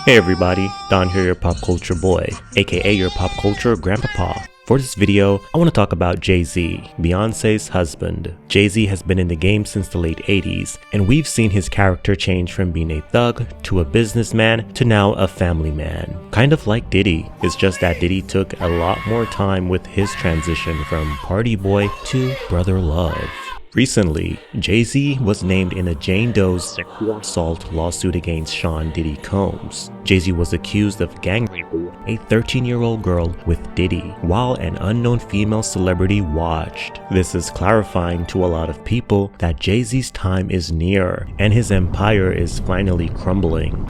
Hey everybody, Don here, your pop culture boy, aka your pop culture grandpapa. For this video, I want to talk about Jay-Z, Beyoncé's husband. Jay-Z has been in the game since the late 80s, and we've seen his character change from being a thug to a businessman to now a family man. Kind of like Diddy, it's just that Diddy took a lot more time with his transition from party boy to brother love. Recently, Jay-Z was named in a Jane Doe's sexual assault lawsuit against Sean Diddy Combs. Jay-Z was accused of gang raping a 13-year-old girl with Diddy while an unknown female celebrity watched. This is clarifying to a lot of people that Jay-Z's time is near and his empire is finally crumbling.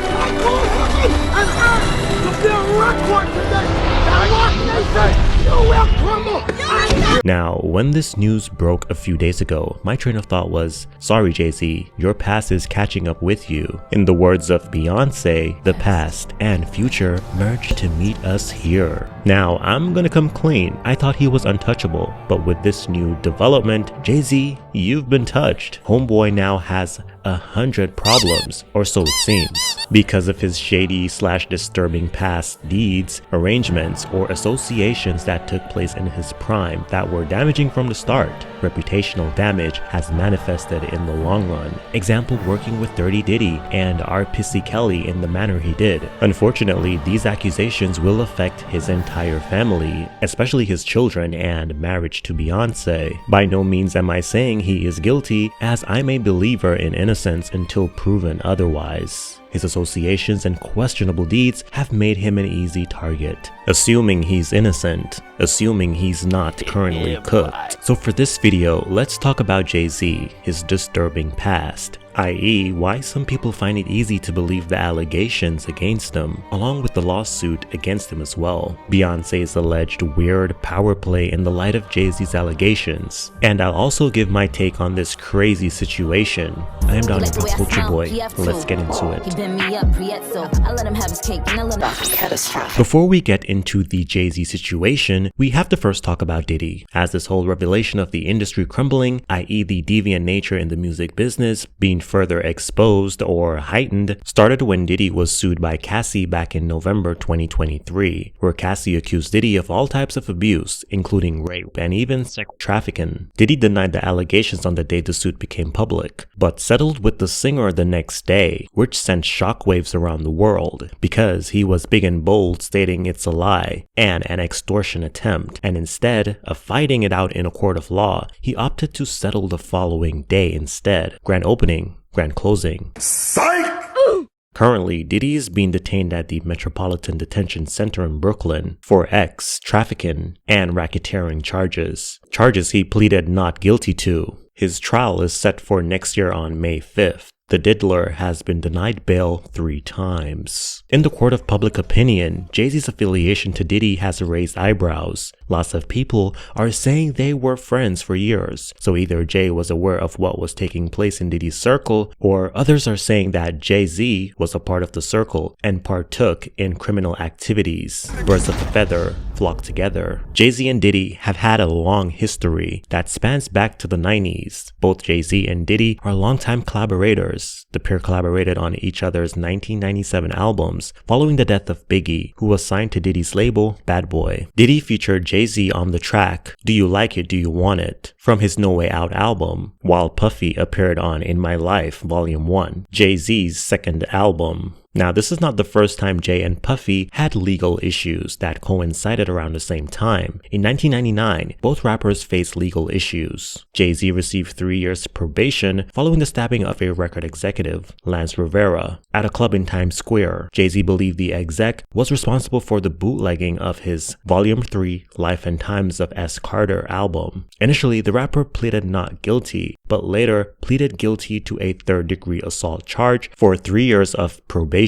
Now, when this news broke a few days ago, my train of thought was, sorry Jay-Z, your past is catching up with you. In the words of Beyoncé, the past and future merge to meet us here. Now, I'm gonna come clean, I thought he was untouchable, but with this new development, Jay-Z, you've been touched. Homeboy now has 100 problems, or so it seems, because of his shady/disturbing past deeds, arrangements, or associations that took place in his prime that were damaging from the start. Reputational damage has manifested in the long run. Example, working with Dirty Diddy and R. Pissy Kelly in the manner he did. Unfortunately, these accusations will affect his entire family, especially his children and marriage to Beyoncé. By no means am I saying he is guilty, as I'm a believer in innocence until proven otherwise. His associations and questionable deeds have made him an easy target. Assuming he's innocent, assuming he's not currently cooked. So for this video, let's talk about Jay-Z, his disturbing past, i.e. why some people find it easy to believe the allegations against him, along with the lawsuit against him as well. Beyoncé's alleged weird power play in the light of Jay-Z's allegations. And I'll also give my take on this crazy situation. I am Don, your pop culture boy. Let's get into it. Before we get into the Jay-Z situation, we have to first talk about Diddy, as this whole revelation of the industry crumbling, i.e. the deviant nature in the music business, being further exposed or heightened, started when Diddy was sued by Cassie back in November 2023, where Cassie accused Diddy of all types of abuse, including rape and even sex trafficking. Diddy denied the allegations on the day the suit became public, but settled with the singer the next day, which sent shockwaves around the world, because he was big and bold stating it's a lie and an extortion attempt, and instead of fighting it out in a court of law, he opted to settle the following day instead. Grand opening, grand closing. Psych! Currently, Diddy is being detained at the Metropolitan Detention Center in Brooklyn for trafficking, and racketeering charges. Charges he pleaded not guilty to. His trial is set for next year on May 5th. The diddler has been denied bail 3 times. In the court of public opinion, Jay-Z's affiliation to Diddy has raised eyebrows. Lots of people are saying they were friends for years, so either Jay was aware of what was taking place in Diddy's circle, or others are saying that Jay-Z was a part of the circle and partook in criminal activities. Birds of a feather flock together. Jay-Z and Diddy have had a long history that spans back to the 90s. Both Jay-Z and Diddy are longtime collaborators. The pair collaborated on each other's 1997 albums following the death of Biggie, who was signed to Diddy's label, Bad Boy. Diddy featured Jay-Z on the track Do You Like It, Do You Want It? From his No Way Out album, while Puffy appeared on In My Life Volume 1, Jay-Z's second album. Now, this is not the first time Jay and Puffy had legal issues that coincided around the same time. In 1999, both rappers faced legal issues. Jay-Z received 3 years probation following the stabbing of a record executive, Lance Rivera, at a club in Times Square. Jay-Z believed the exec was responsible for the bootlegging of his Volume 3 Life and Times of S. Carter album. Initially, the rapper pleaded not guilty, but later pleaded guilty to a third-degree assault charge for 3 years of probation.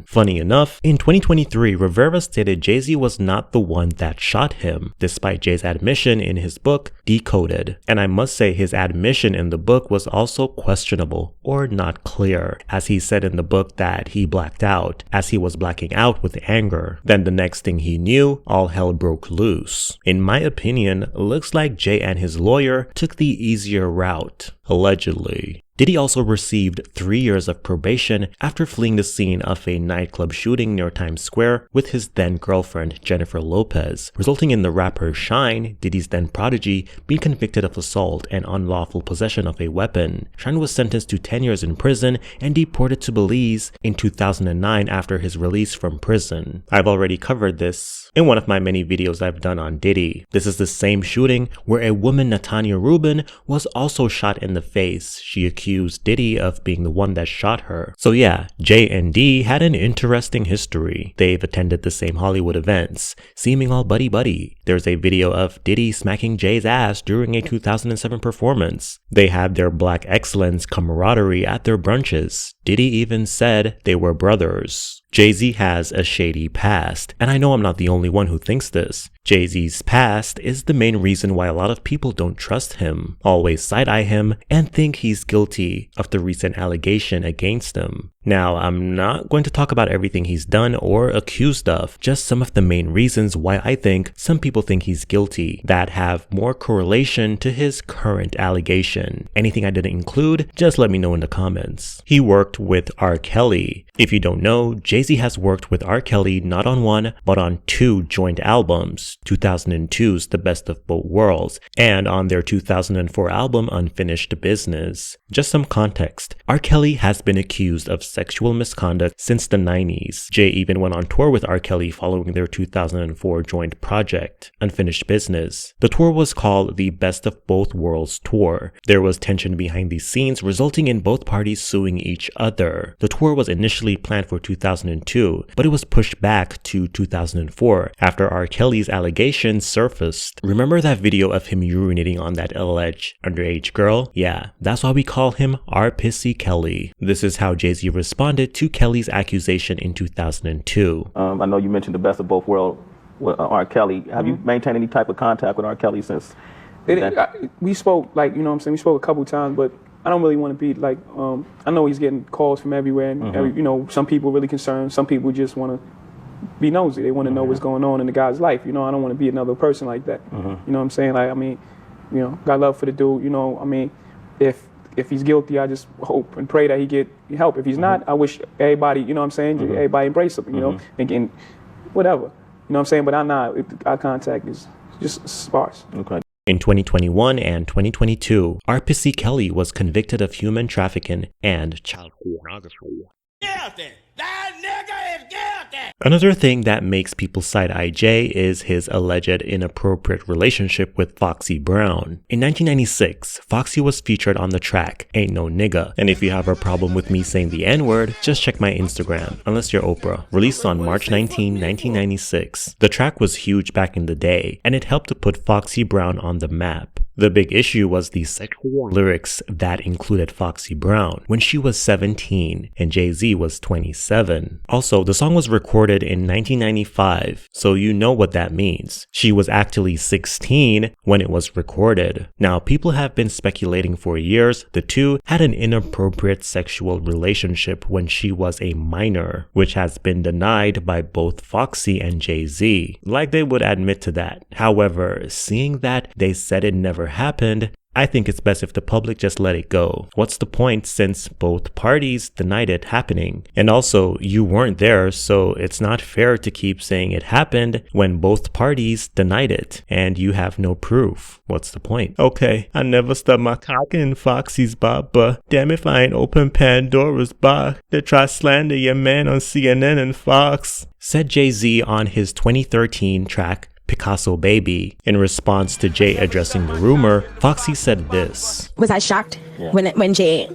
Funny enough, in 2023, Rivera stated Jay-Z was not the one that shot him, despite Jay's admission in his book, Decoded. And I must say his admission in the book was also questionable, or not clear, as he said in the book that he blacked out, as he was blacking out with anger. Then the next thing he knew, all hell broke loose. In my opinion, looks like Jay and his lawyer took the easier route. Allegedly. Diddy also received 3 years of probation after fleeing the scene of a nightclub shooting near Times Square with his then-girlfriend Jennifer Lopez, resulting in the rapper Shine, Diddy's then prodigy, being convicted of assault and unlawful possession of a weapon. Shine was sentenced to 10 years in prison and deported to Belize in 2009 after his release from prison. I've already covered this in one of my many videos I've done on Diddy. This is the same shooting where a woman, Natanya Rubin, was also shot in the face. She accused Diddy of being the one that shot her. So yeah, Jay and D had an interesting history. They've attended the same Hollywood events, seeming all buddy-buddy. There's a video of Diddy smacking Jay's ass during a 2007 performance. They had their black excellence camaraderie at their brunches. Diddy even said they were brothers. Jay-Z has a shady past, and I know I'm not the only one who thinks this. Jay-Z's past is the main reason why a lot of people don't trust him, always side-eye him, and think he's guilty of the recent allegation against him. Now, I'm not going to talk about everything he's done or accused of, just some of the main reasons why I think some people think he's guilty that have more correlation to his current allegation. Anything I didn't include, just let me know in the comments. He worked with R. Kelly. If you don't know, Jay-Z has worked with R. Kelly not on one, but on 2 joint albums, 2002's The Best of Both Worlds, and on their 2004 album Unfinished Business. Just some context, R. Kelly has been accused of sexual misconduct since the 90s. Jay even went on tour with R. Kelly following their 2004 joint project, Unfinished Business. The tour was called the Best of Both Worlds Tour. There was tension behind the scenes, resulting in both parties suing each other. The tour was initially planned for 2002, but it was pushed back to 2004 after R. Kelly's allegations surfaced. Remember that video of him urinating on that alleged underage girl? Yeah, that's why we call him R. Pissy Kelly. This is how Jay-Z responded to Kelly's accusation in 2002. I know you mentioned The Best of Both Worlds with R. Kelly. Have you maintained any type of contact with R. Kelly since? We spoke, like, you know what I'm saying, we spoke a couple times, but I don't really want to be like, I know he's getting calls from everywhere, and you know, some people are really concerned, some people just want to be nosy, they want to know what's going on in the guy's life, you know. I don't want to be another person like that, you know what I'm saying. Like, I mean, you know, got love for the dude, you know. I mean, if he's guilty, I just hope and pray that he get help. If he's not, I wish everybody, you know what I'm saying, everybody embrace him, you know, and whatever, you know what I'm saying. But our contact is just sparse. Okay. In 2021 and 2022, R. Pissy Kelly was convicted of human trafficking and child pornography. Guilty! That nigga is guilty! Another thing that makes people side-eye Jay is his alleged inappropriate relationship with Foxy Brown. In 1996, Foxy was featured on the track Ain't No Nigga, and if you have a problem with me saying the N-word, just check my Instagram, unless you're Oprah. Released on March 19, 1996. The track was huge back in the day, and it helped to put Foxy Brown on the map. The big issue was the sexual lyrics that included Foxy Brown when she was 17 and Jay-Z was 27. Also, the song was recorded in 1995, so you know what that means. She was actually 16 when it was recorded. Now, people have been speculating for years the two had an inappropriate sexual relationship when she was a minor, which has been denied by both Foxy and Jay-Z, like they would admit to that. However, seeing that they said it never happened, I think it's best if the public just let it go. What's the point since both parties denied it happening? And also, you weren't there, so it's not fair to keep saying it happened when both parties denied it and you have no proof. What's the point? Okay, I never stubbed my cock in Foxy's butt, but damn if I ain't open Pandora's box to try slander your man on CNN and Fox, said Jay-Z on his 2013 track Picasso Baby. In response to Jay addressing the rumor, Foxy said this. Was I shocked when Jay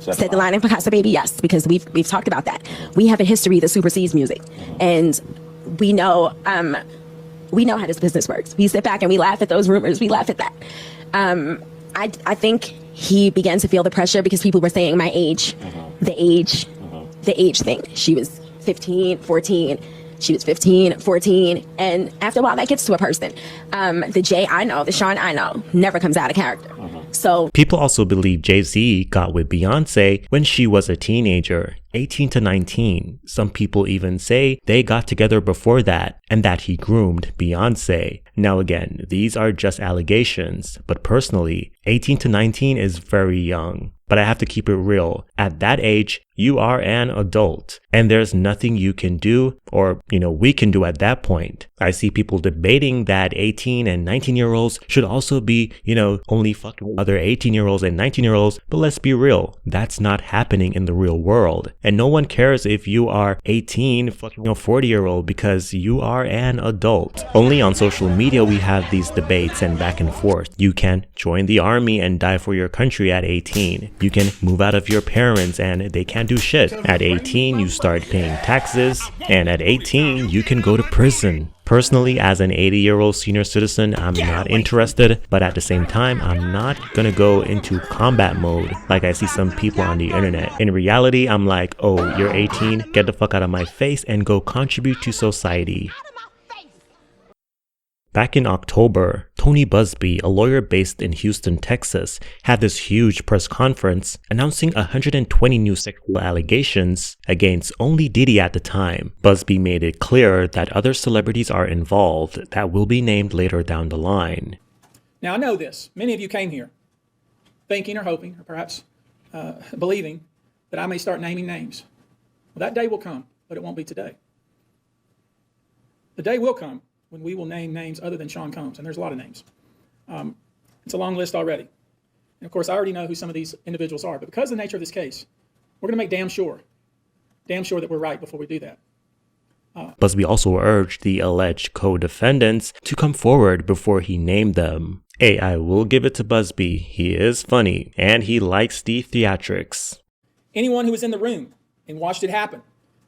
said the line in Picasso Baby? Yes, because we've talked about that. We have a history that supersedes music, and we know how this business works. We sit back and we laugh at those rumors. We laugh at that. I think he began to feel the pressure because people were saying my age, the age thing. She was 15, 14. She was 15, 14, and after a while that gets to a person. The Jay I know, the Sean I know, never comes out of character. So people also believe Jay-Z got with Beyoncé when she was a teenager. 18 to 19. Some people even say they got together before that and that he groomed Beyoncé. Now again, these are just allegations, but personally, 18 to 19 is very young. But I have to keep it real. At that age, you are an adult and there's nothing you can do or, we can do at that point. I see people debating that 18 and 19-year-olds should also be, only fucking other 18-year-olds and 19-year-olds. But let's be real. That's not happening in the real world. And no one cares if you are 18, fucking 40-year-old because you are an adult. Only on social media we have these debates and back and forth. You can join the army and die for your country at 18. You can move out of your parents and they can't do shit. At 18, you start paying taxes, and at 18, you can go to prison. Personally, as an 80-year-old senior citizen, I'm not interested, but at the same time, I'm not gonna go into combat mode like I see some people on the internet. In reality, I'm like, oh, you're 18, get the fuck out of my face and go contribute to society. Back in October, Tony Busby, a lawyer based in Houston, Texas, had this huge press conference announcing 120 new sexual allegations against only Diddy at the time. Busby made it clear that other celebrities are involved that will be named later down the line. Now I know this. Many of you came here thinking or hoping or perhaps believing that I may start naming names. Well, that day will come, but it won't be today. The day will come when we will name names other than Sean Combs, and there's a lot of names. It's a long list already. And of course, I already know who some of these individuals are, but because of the nature of this case, we're gonna make damn sure that we're right before we do that. Busby also urged the alleged co-defendants to come forward before he named them. Hey, I will give it to Busby. He is funny, and he likes the theatrics. Anyone who was in the room and watched it happen,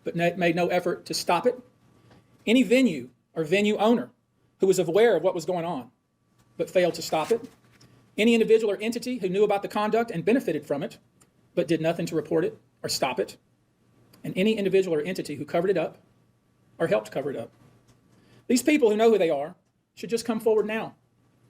but made no effort to stop it, any venue or venue owner who was aware of what was going on, but failed to stop it, any individual or entity who knew about the conduct and benefited from it, but did nothing to report it or stop it, and any individual or entity who covered it up or helped cover it up. These people who know who they are should just come forward now.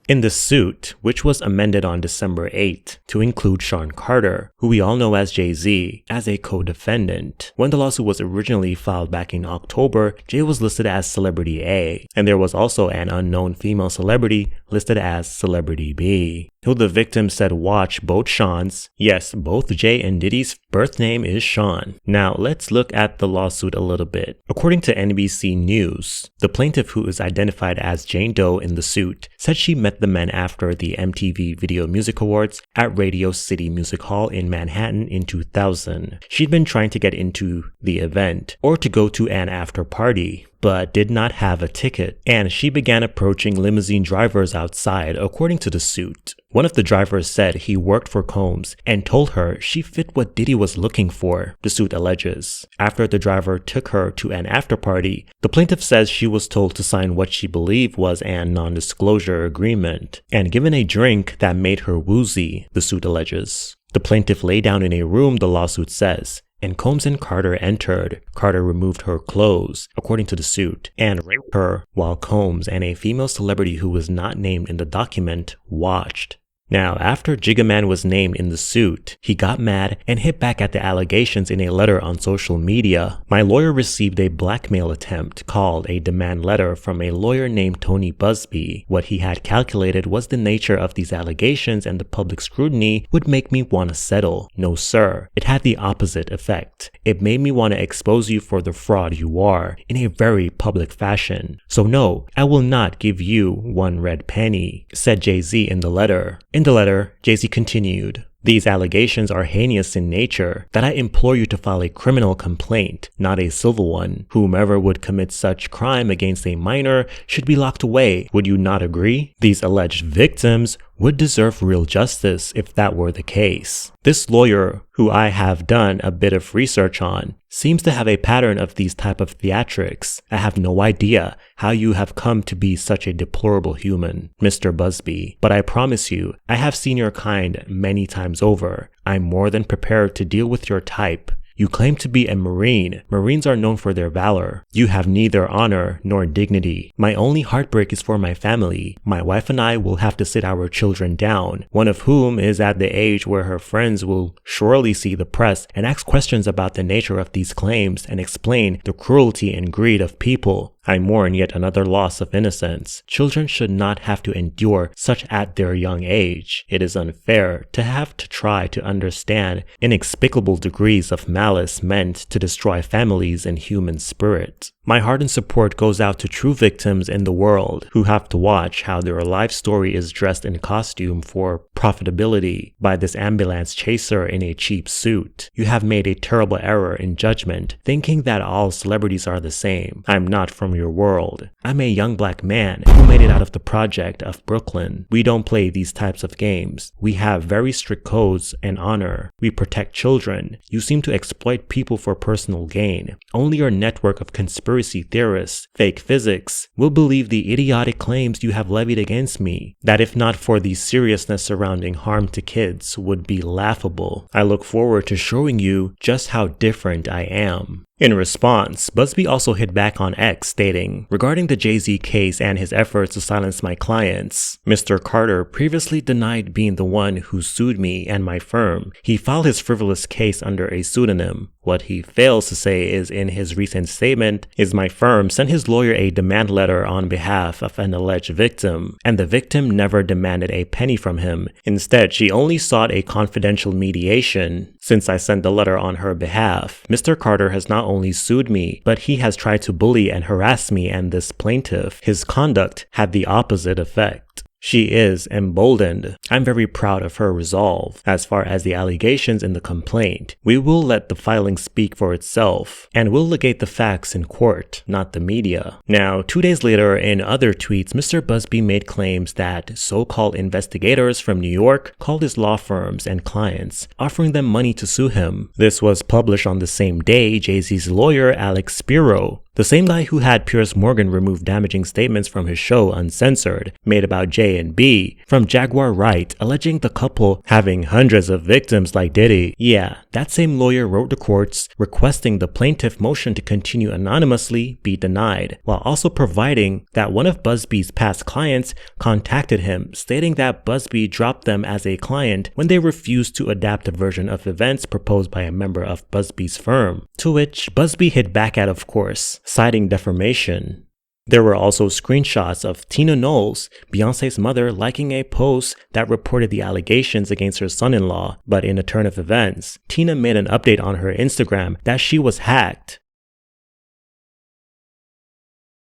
In the suit, which was amended on December 8 to include Sean Carter, who we all know as Jay-Z, as a co-defendant. When the lawsuit was originally filed back in October, Jay was listed as Celebrity A, and there was also an unknown female celebrity listed as Celebrity B, who the victim said watch both Sean's. Yes, both Jay and Diddy's birth name is Sean. Now let's look at the lawsuit a little bit. According to NBC News, the plaintiff, who is identified as Jane Doe in the suit, said she met the men after the MTV Video Music Awards at Radio City Music Hall in Manhattan in 2000. She'd been trying to get into the event or to go to an after party, but did not have a ticket, and she began approaching limousine drivers outside, according to the suit. One of the drivers said he worked for Combs and told her she fit what Diddy was looking for, the suit alleges. After the driver took her to an after party, the plaintiff says she was told to sign what she believed was an non-disclosure agreement, and given a drink that made her woozy, the suit alleges. The plaintiff lay down in a room, the lawsuit says, and Combs and Carter entered. Carter removed her clothes, according to the suit, and raped her while Combs and a female celebrity who was not named in the document watched. Now, after Jigga Man was named in the suit, he got mad and hit back at the allegations in a letter on social media. My lawyer received a blackmail attempt called a demand letter from a lawyer named Tony Busby. What he had calculated was the nature of these allegations and the public scrutiny would make me want to settle. No sir, it had the opposite effect. It made me want to expose you for the fraud you are in a very public fashion. So no, I will not give you one red penny, said Jay-Z in the letter. In the letter, Jay-Z continued, "These allegations are heinous in nature, that I implore you to file a criminal complaint, not a civil one. Whomever would commit such crime against a minor should be locked away. Would you not agree? These alleged victims would deserve real justice if that were the case." This lawyer, who I have done a bit of research on, seems to have a pattern of these type of theatrics. I have no idea how you have come to be such a deplorable human, Mr. Busby, but I promise you, I have seen your kind many times over. I'm more than prepared to deal with your type. You claim to be a Marine. Marines are known for their valor. You have neither honor nor dignity. My only heartbreak is for my family. My wife and I will have to sit our children down, one of whom is at the age where her friends will surely see the press and ask questions about the nature of these claims and explain the cruelty and greed of people. I mourn yet another loss of innocence. Children should not have to endure such at their young age. It is unfair to have to try to understand inexplicable degrees of malice meant to destroy families and human spirit. My heart and support goes out to true victims in the world who have to watch how their life story is dressed in costume for profitability by this ambulance chaser in a cheap suit. You have made a terrible error in judgment, thinking that all celebrities are the same. I'm not from your world. I'm a young black man who made it out of the project of Brooklyn. We don't play these types of games. We have very strict codes and honor. We protect children. You seem to exploit people for personal gain. Only your network of conspiracy theorists, fake physics, will believe the idiotic claims you have levied against me, that if not for the seriousness surrounding harm to kids would be laughable. I look forward to showing you just how different I am. In response, Busby also hit back on X, stating, regarding the Jay-Z case and his efforts to silence my clients, Mr. Carter previously denied being the one who sued me and my firm. He filed his frivolous case under a pseudonym. What he fails to say is in his recent statement is my firm sent his lawyer a demand letter on behalf of an alleged victim, and the victim never demanded a penny from him. Instead, she only sought a confidential mediation. Since I sent the letter on her behalf, Mr. Carter has not only sued me, but he has tried to bully and harass me and this plaintiff. His conduct had the opposite effect. She is emboldened. I'm very proud of her resolve. As far as the allegations in the complaint, we will let the filing speak for itself, and we'll litigate the facts in court, not the media. Now, 2 days later, in other tweets, Mr. Busby made claims that so-called investigators from New York called his law firms and clients, offering them money to sue him. This was published on the same day Jay-Z's lawyer, Alex Spiro, the same guy who had Piers Morgan remove damaging statements from his show Uncensored, made about J and B, from Jaguar Wright, alleging the couple having hundreds of victims like Diddy. Yeah, that same lawyer wrote the courts requesting the plaintiff motion to continue anonymously be denied, while also providing that one of Busby's past clients contacted him, stating that Busby dropped them as a client when they refused to adapt a version of events proposed by a member of Busby's firm, to which Busby hit back at, of course, citing defamation. There were also screenshots of Tina Knowles, Beyoncé's mother, liking a post that reported the allegations against her son-in-law, but in a turn of events, Tina made an update on her Instagram that she was hacked.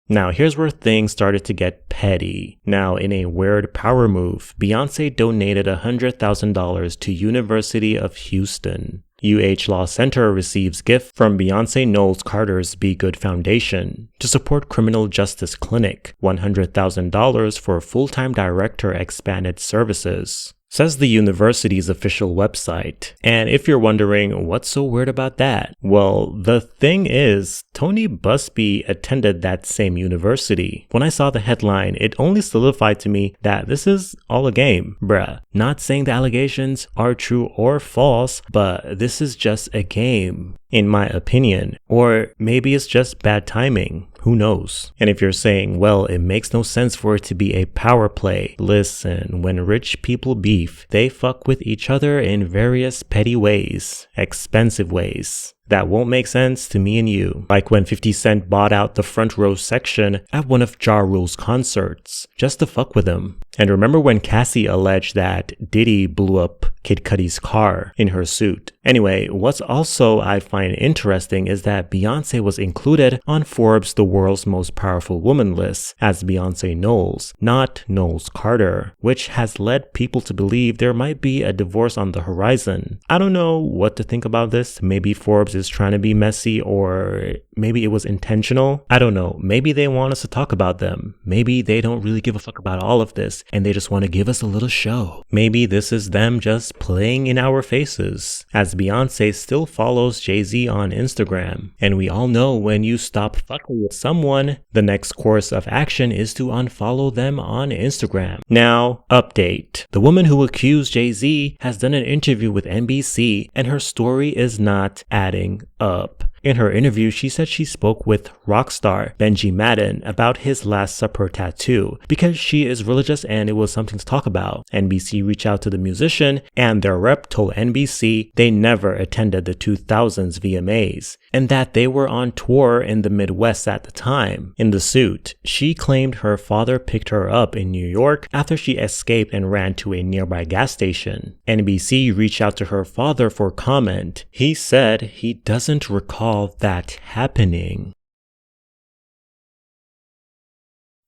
Now here's where things started to get petty. Now, in a weird power move, Beyoncé donated $100,000 to University of Houston. UH Law Center receives gift from Beyoncé Knowles Carter's Be Good Foundation to support Criminal Justice Clinic, $100,000 for full-time director expanded services, says the university's official website. And if you're wondering what's so weird about that, well, the thing is, Tony Busby attended that same university. When I saw the headline, it only solidified to me that this is all a game, bruh. Not saying the allegations are true or false, but this is just a game, in my opinion. Or maybe it's just bad timing. Who knows? And if you're saying, well, it makes no sense for it to be a power play, listen, when rich people beef, they fuck with each other in various petty ways, expensive ways. That won't make sense to me and you. Like when 50 Cent bought out the front row section at one of Ja Rule's concerts, just to fuck with him. And remember when Cassie alleged that Diddy blew up Kid Cudi's car in her suit? Anyway, what's also I find interesting is that Beyoncé was included on Forbes' The World's Most Powerful Woman list as Beyoncé Knowles, not Knowles Carter, which has led people to believe there might be a divorce on the horizon. I don't know what to think about this. Maybe Forbes is trying to be messy, or maybe it was intentional. I don't know. Maybe they want us to talk about them. Maybe they don't really give a fuck about all of this and they just want to give us a little show. Maybe this is them just playing in our faces, as Beyoncé still follows Jay-Z on Instagram. And we all know when you stop fucking with someone, the next course of action is to unfollow them on Instagram. Now, update. The woman who accused Jay-Z has done an interview with NBC, and her story is not adding coming up. In her interview, she said she spoke with rock star Benji Madden about his Last Supper tattoo because she is religious and it was something to talk about. NBC reached out to the musician and their rep told NBC they never attended the 2000s VMAs and that they were on tour in the Midwest at the time. In the suit, she claimed her father picked her up in New York after she escaped and ran to a nearby gas station. NBC reached out to her father for comment. He said he doesn't recall that happening.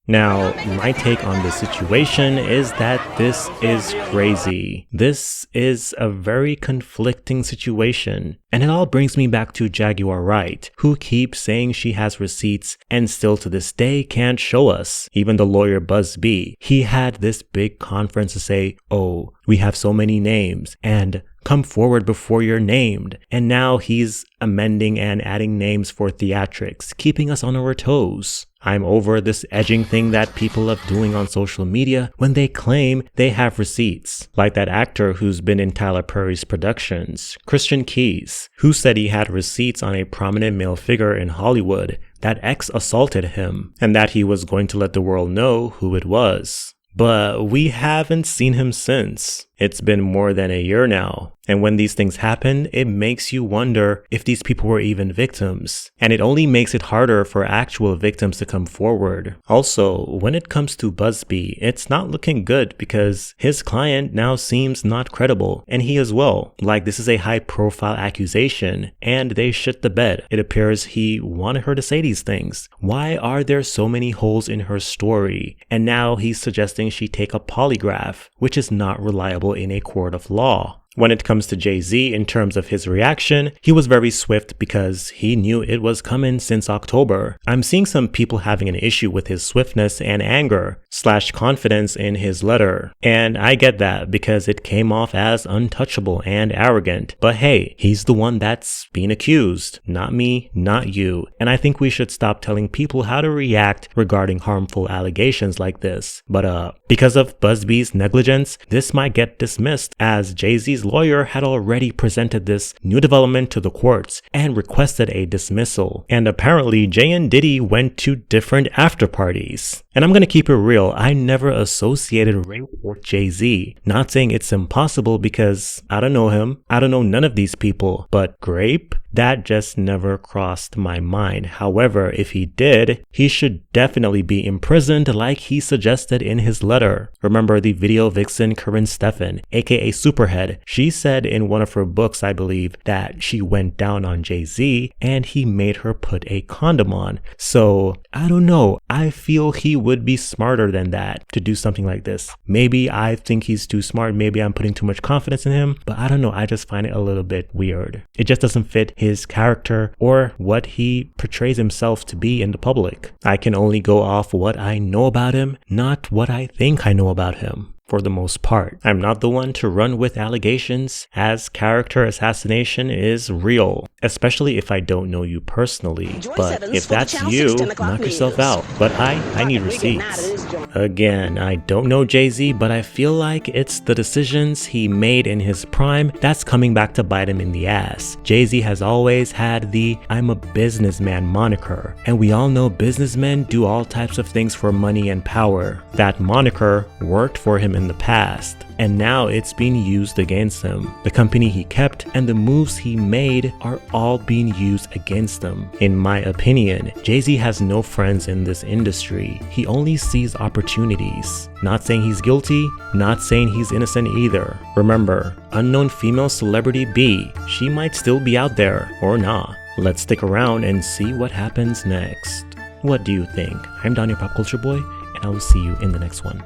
Now, my take on this situation is that this is crazy. This is a very conflicting situation. And it all brings me back to Jaguar Wright, who keeps saying she has receipts and still to this day can't show us. Even the lawyer Buzz B, he had this big conference to say, oh, we have so many names and come forward before you're named. And now he's amending and adding names for theatrics, keeping us on our toes. I'm over this edging thing that people love doing on social media when they claim they have receipts. Like that actor who's been in Tyler Perry's productions, Christian Keys, who said he had receipts on a prominent male figure in Hollywood that ex-assaulted him and that he was going to let the world know who it was. But we haven't seen him since. It's been more than a year now. And when these things happen, it makes you wonder if these people were even victims. And it only makes it harder for actual victims to come forward. Also, when it comes to Busby, it's not looking good because his client now seems not credible. And he as well. Like, this is a high profile accusation and they shit the bed. It appears he wanted her to say these things. Why are there so many holes in her story? And now he's suggesting she take a polygraph, which is not reliable in a court of law. When it comes to Jay-Z in terms of his reaction, he was very swift because he knew it was coming since October. I'm seeing some people having an issue with his swiftness and anger / confidence in his letter. And I get that because it came off as untouchable and arrogant. But hey, he's the one that's being accused, not me, not you. And I think we should stop telling people how to react regarding harmful allegations like this. But because of Busby's negligence, this might get dismissed as Jay-Z's lawyer had already presented this new development to the courts and requested a dismissal. And apparently Jay and Diddy went to different after parties. And I'm gonna keep it real, I never associated rape with Jay-Z. Not saying it's impossible because I don't know him, I don't know none of these people, but grape? That just never crossed my mind. However, if he did, he should definitely be imprisoned like he suggested in his letter. Remember the video vixen Corinne Steffen, aka Superhead? She said in one of her books, I believe, that she went down on Jay-Z and he made her put a condom on. So, I don't know. I feel he would be smarter than that to do something like this. Maybe I think he's too smart. Maybe I'm putting too much confidence in him, but I don't know. I just find it a little bit weird. It just doesn't fit his character or what he portrays himself to be in the public. I can only go off what I know about him, not what I think I know about him. For the most part, I'm not the one to run with allegations, as character assassination is real, especially if I don't know you personally. But if that's you, knock yourself out. But I need receipts. Again, I don't know Jay-Z, but I feel like it's the decisions he made in his prime that's coming back to bite him in the ass. Jay-Z has always had the I'm a businessman moniker, and we all know businessmen do all types of things for money and power. That moniker worked for him in the past, and now it's being used against him. The company he kept and the moves he made are all being used against him. In my opinion, Jay-Z has no friends in this industry. He only sees opportunities. Not saying he's guilty, not saying he's innocent either. Remember, unknown female celebrity B, she might still be out there or not. Let's stick around and see what happens next. What do you think? I'm Don, your pop culture boy, and I will see you in the next one.